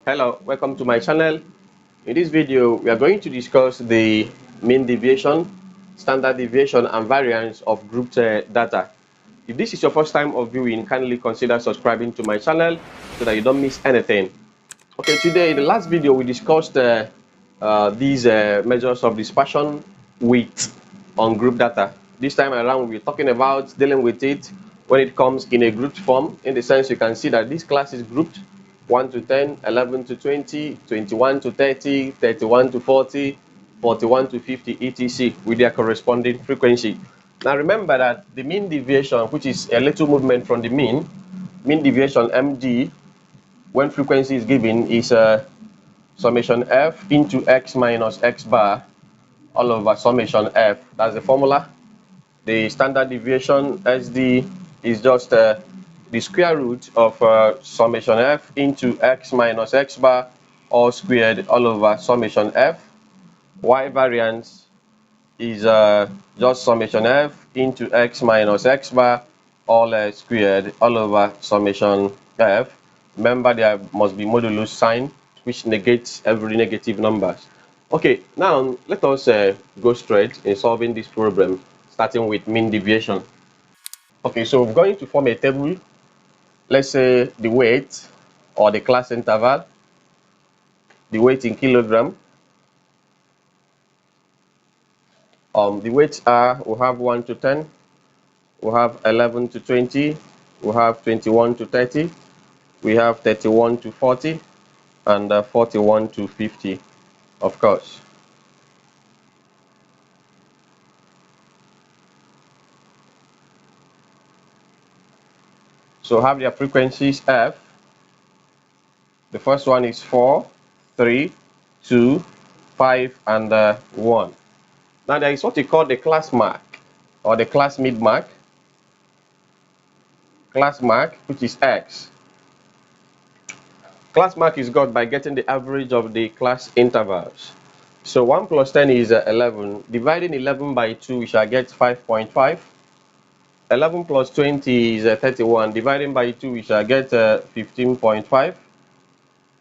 Hello, welcome to my channel. In this video, we are going to discuss the mean deviation, standard deviation, and variance of grouped data. If this is your first time of viewing, kindly consider subscribing to my channel so that you don't miss anything. Okay, today in the last video, we discussed these measures of dispersion width on group data. This time around, we're talking about dealing with it when it comes in a grouped form. In the sense, you can see that this class is grouped 1 to 10, 11 to 20, 21 to 30, 31 to 40, 41 to 50, etc. with their corresponding frequency. Now remember that the mean deviation, which is a little movement from the mean deviation MD, when frequency is given, is summation f into x minus x bar all over summation f. That's the formula. The standard deviation SD is just the square root of summation f into x minus x bar all squared all over summation f. Y variance is just summation f into x minus x bar all squared all over summation f. Remember, there must be modulus sign which negates every negative numbers. Okay, now let us go straight in solving this problem, starting with mean deviation. Okay, so we're going to form a table. Let's say the weight or the class interval, the weight in kilogram. The weights are, we have 1 to 10, we have 11 to 20, we have 21 to 30, we have 31 to 40, and 41 to 50, of course. So have their frequencies f. The first one is 4, 3, 2, 5, and 1. Now there is what we call the class mark or the class mid mark. Class mark, which is x. Class mark is got by getting the average of the class intervals. So 1 plus 10 is 11. Dividing 11 by 2, we shall get 5.5. 11 plus 20 is 31. Dividing by 2, we shall get 15.5.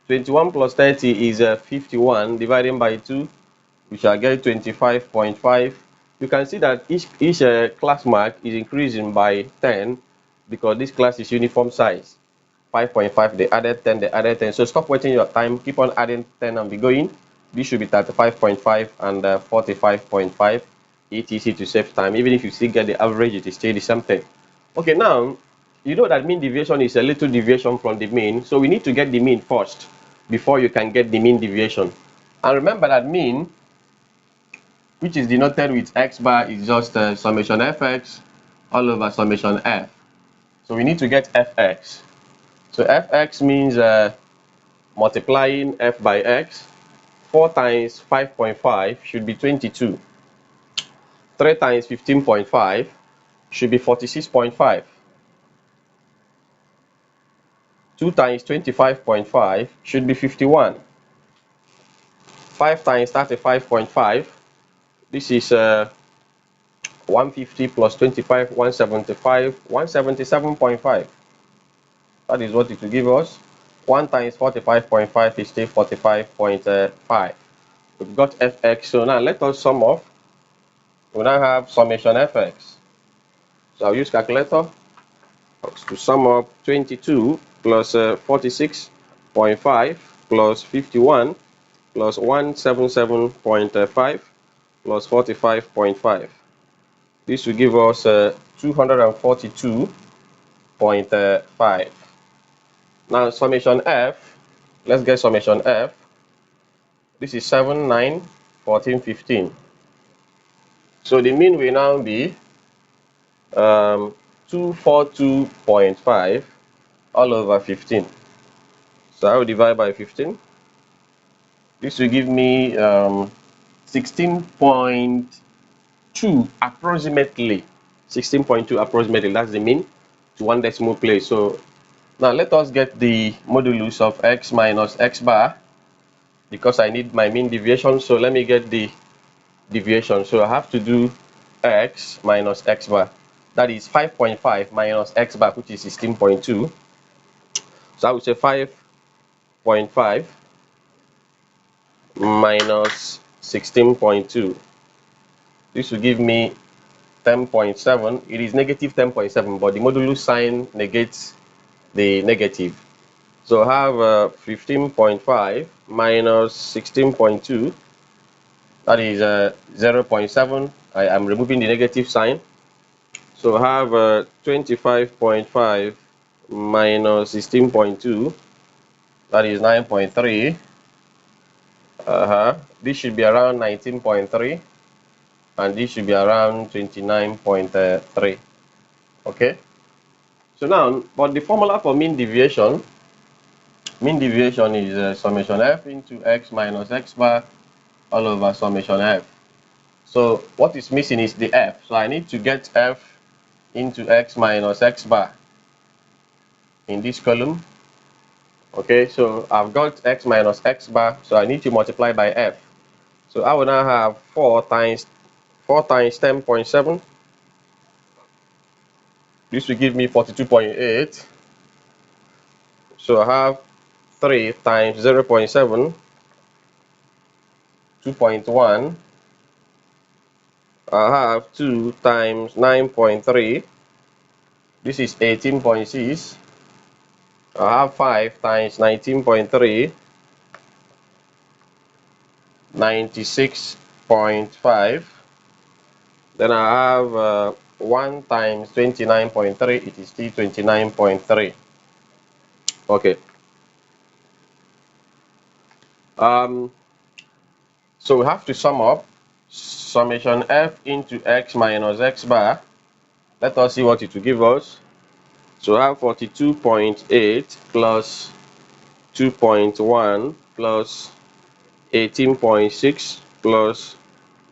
21 plus 30 is 51. Dividing by 2, we shall get 25.5. You can see that each class mark is increasing by 10 because this class is uniform size. 5.5, they added 10, they added 10. So stop wasting your time, keep on adding 10 and be going. This should be 35.5 and 45.5, etc. to save time. Even if you still get the average, it is still the same thing. Okay, now, you know that mean deviation is a little deviation from the mean. So we need to get the mean first before you can get the mean deviation. And remember that mean, which is denoted with x bar, is just summation fx all over summation f. So we need to get fx. So fx means multiplying f by x. 4 times 5.5 should be 22. 3 times 15.5 should be 46.5. 2 times 25.5 should be 51. 5 times 35.5, this is 150 plus 25, 175, 177.5. That is what it will give us. 1 times 45.5 is still 45.5. We've got fx. So now let us sum off. We now have summation fx. So I'll use calculator to sum up 22 plus 46.5 plus 51 plus 177.5 plus 45.5. This will give us 242.5. Now summation f, let's get summation f. This is 7, 9, 14, 15. So the mean will now be 242.5 all over 15. So I will divide by 15. This will give me 16.2 approximately. 16.2 approximately, that's the mean to 1 decimal place. So now let us get the modulus of x minus x bar because I need my mean deviation. So let me get the deviation. So I have to do x minus x bar. That is 5.5 minus x bar, which is 16.2. So I would say 5 25.5 minus 16.2. This will give me 10.7. It is negative 10.7, but the modulus sign negates the negative. So I have 15.5 minus 16.2. That is 0.7. I am removing the negative sign. So I have 25.5 minus 16.2. That is 9.3. This should be around 19.3. And this should be around 29.3. Okay. So now, but the formula for mean deviation is summation f into x minus x bar all over summation f. So what is missing is the f. So I need to get f into x minus x bar in this column. Okay, so I've got x minus x bar, so I need to multiply by f. So I will now have 4 times 10.7. This will give me 42.8. So I have 3 times 0.7, 2.1. I have 2 times 9.3. This is 18.6. I have 5 times 19.3, 96.5. Then I have 1 times 29.3. It is still 29.3. Okay. So we have to sum up summation f into x minus x bar. Let us see what it will give us. So I have 42.8 plus 2.1 plus 18.6 plus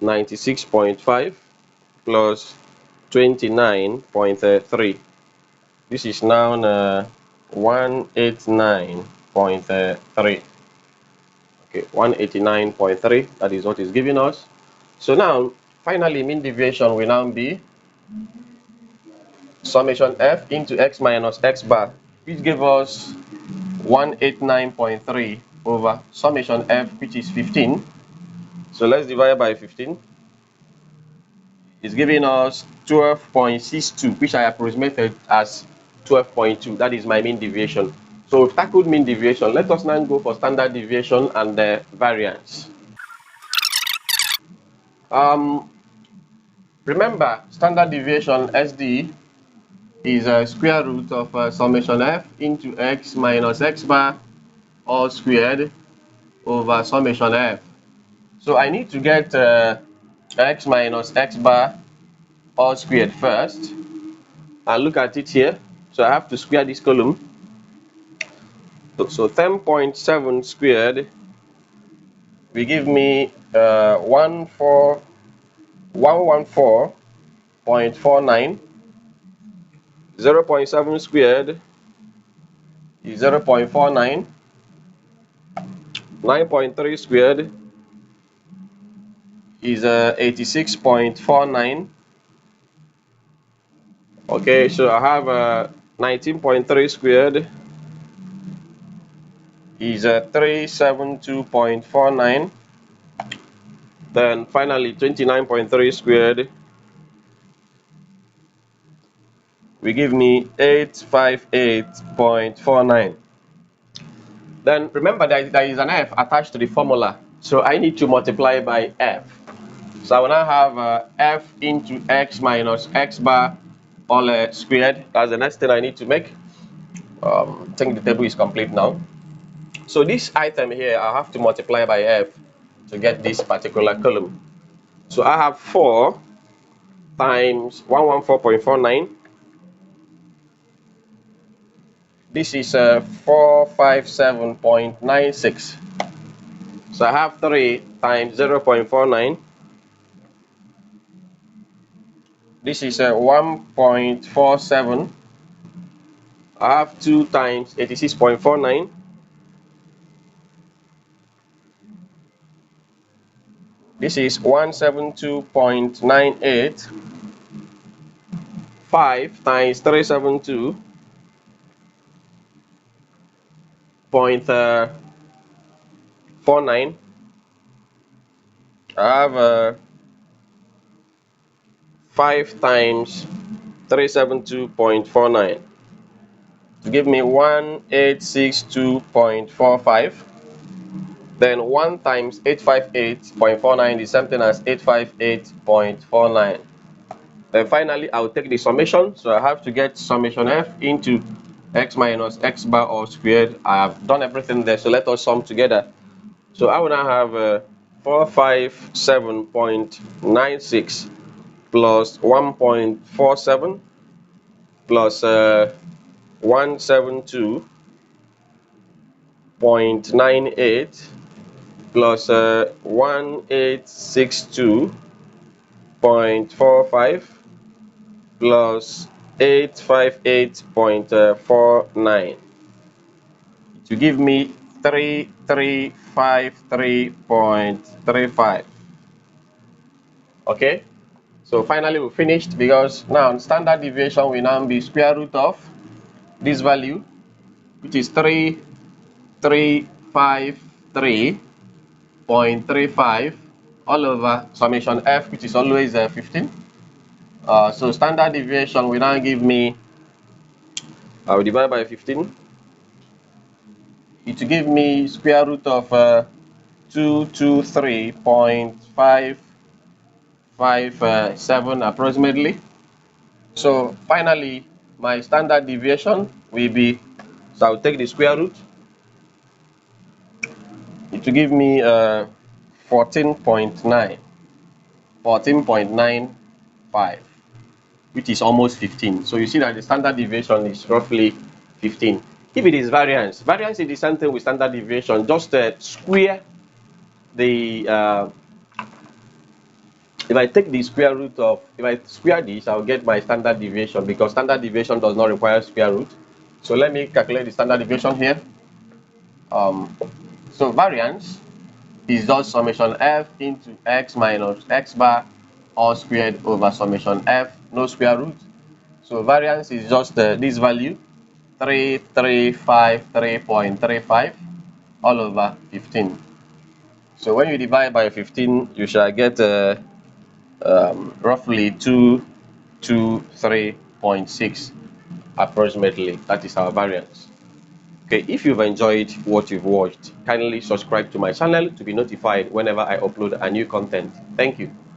96.5 plus 29.3. This is now 189.3. Okay, 189.3. That is what is giving us. So now, finally, mean deviation will now be summation f into x minus x bar, which gave us 189.3 over summation f, which is 15. So let's divide by 15. It's giving us 12.62, which I approximated as 12.2. That is my mean deviation. So we've tackled mean deviation. Let us now go for standard deviation and variance. Remember, standard deviation SD is a square root of summation f into x minus x bar all squared over summation f. So I need to get x minus x bar all squared first. And look at it here. So I have to square this column. So 10.7 squared will give me 114.49. 0.7 squared is 0.49. 9.3 squared is 86.49. Okay, so I have 19.3 squared is 372.49. Then finally 29.3 squared will give me 858.49. Then remember that there is an f attached to the formula, so I need to multiply by f. So I will now have f into x minus x bar all squared. That's the next thing I need to make. I think the table is complete now. So this item here, I have to multiply by f to get this particular column. So I have 4 times 114.49. This is 457.96. So I have 3 times 0.49. This is 1.47. I have 2 times 86.49. This is 172.98. 5 times 372.96. 49. I have 5 times 372.49 to give me 1862.45. Then 1 times 858.49 is something as 858.49. Then finally, I'll take the summation. So I have to get summation f into x minus x bar all squared. I have done everything there, so let us sum together. So I will now have 457.96 plus 1.47 plus 172.98 plus 1862.45 plus 858.49 to give me 3353.35. Okay, so finally we finished, because now standard deviation will now be square root of this value, which is 3353.35 all over summation f, which is always 15. So standard deviation will now give me, I will divide by 15. It will give me square root of 223.557 approximately. So finally, my standard deviation will be, so I'll take the square root. It will give me 14.95, which is almost 15. So you see that the standard deviation is roughly 15. If it is variance, variance is the same thing with standard deviation. Just square the, if I take the square root of, if I square this, I'll get my standard deviation, because standard deviation does not require square root. So let me calculate the standard deviation here. So variance is just summation f into x minus x bar all squared over summation f, no square root. So variance is just this value, 3353.35 all over 15. So when you divide by 15, you shall get roughly 223.6 approximately. That is our variance. Okay, if you've enjoyed what you've watched, kindly subscribe to my channel to be notified whenever I upload a new content. Thank you.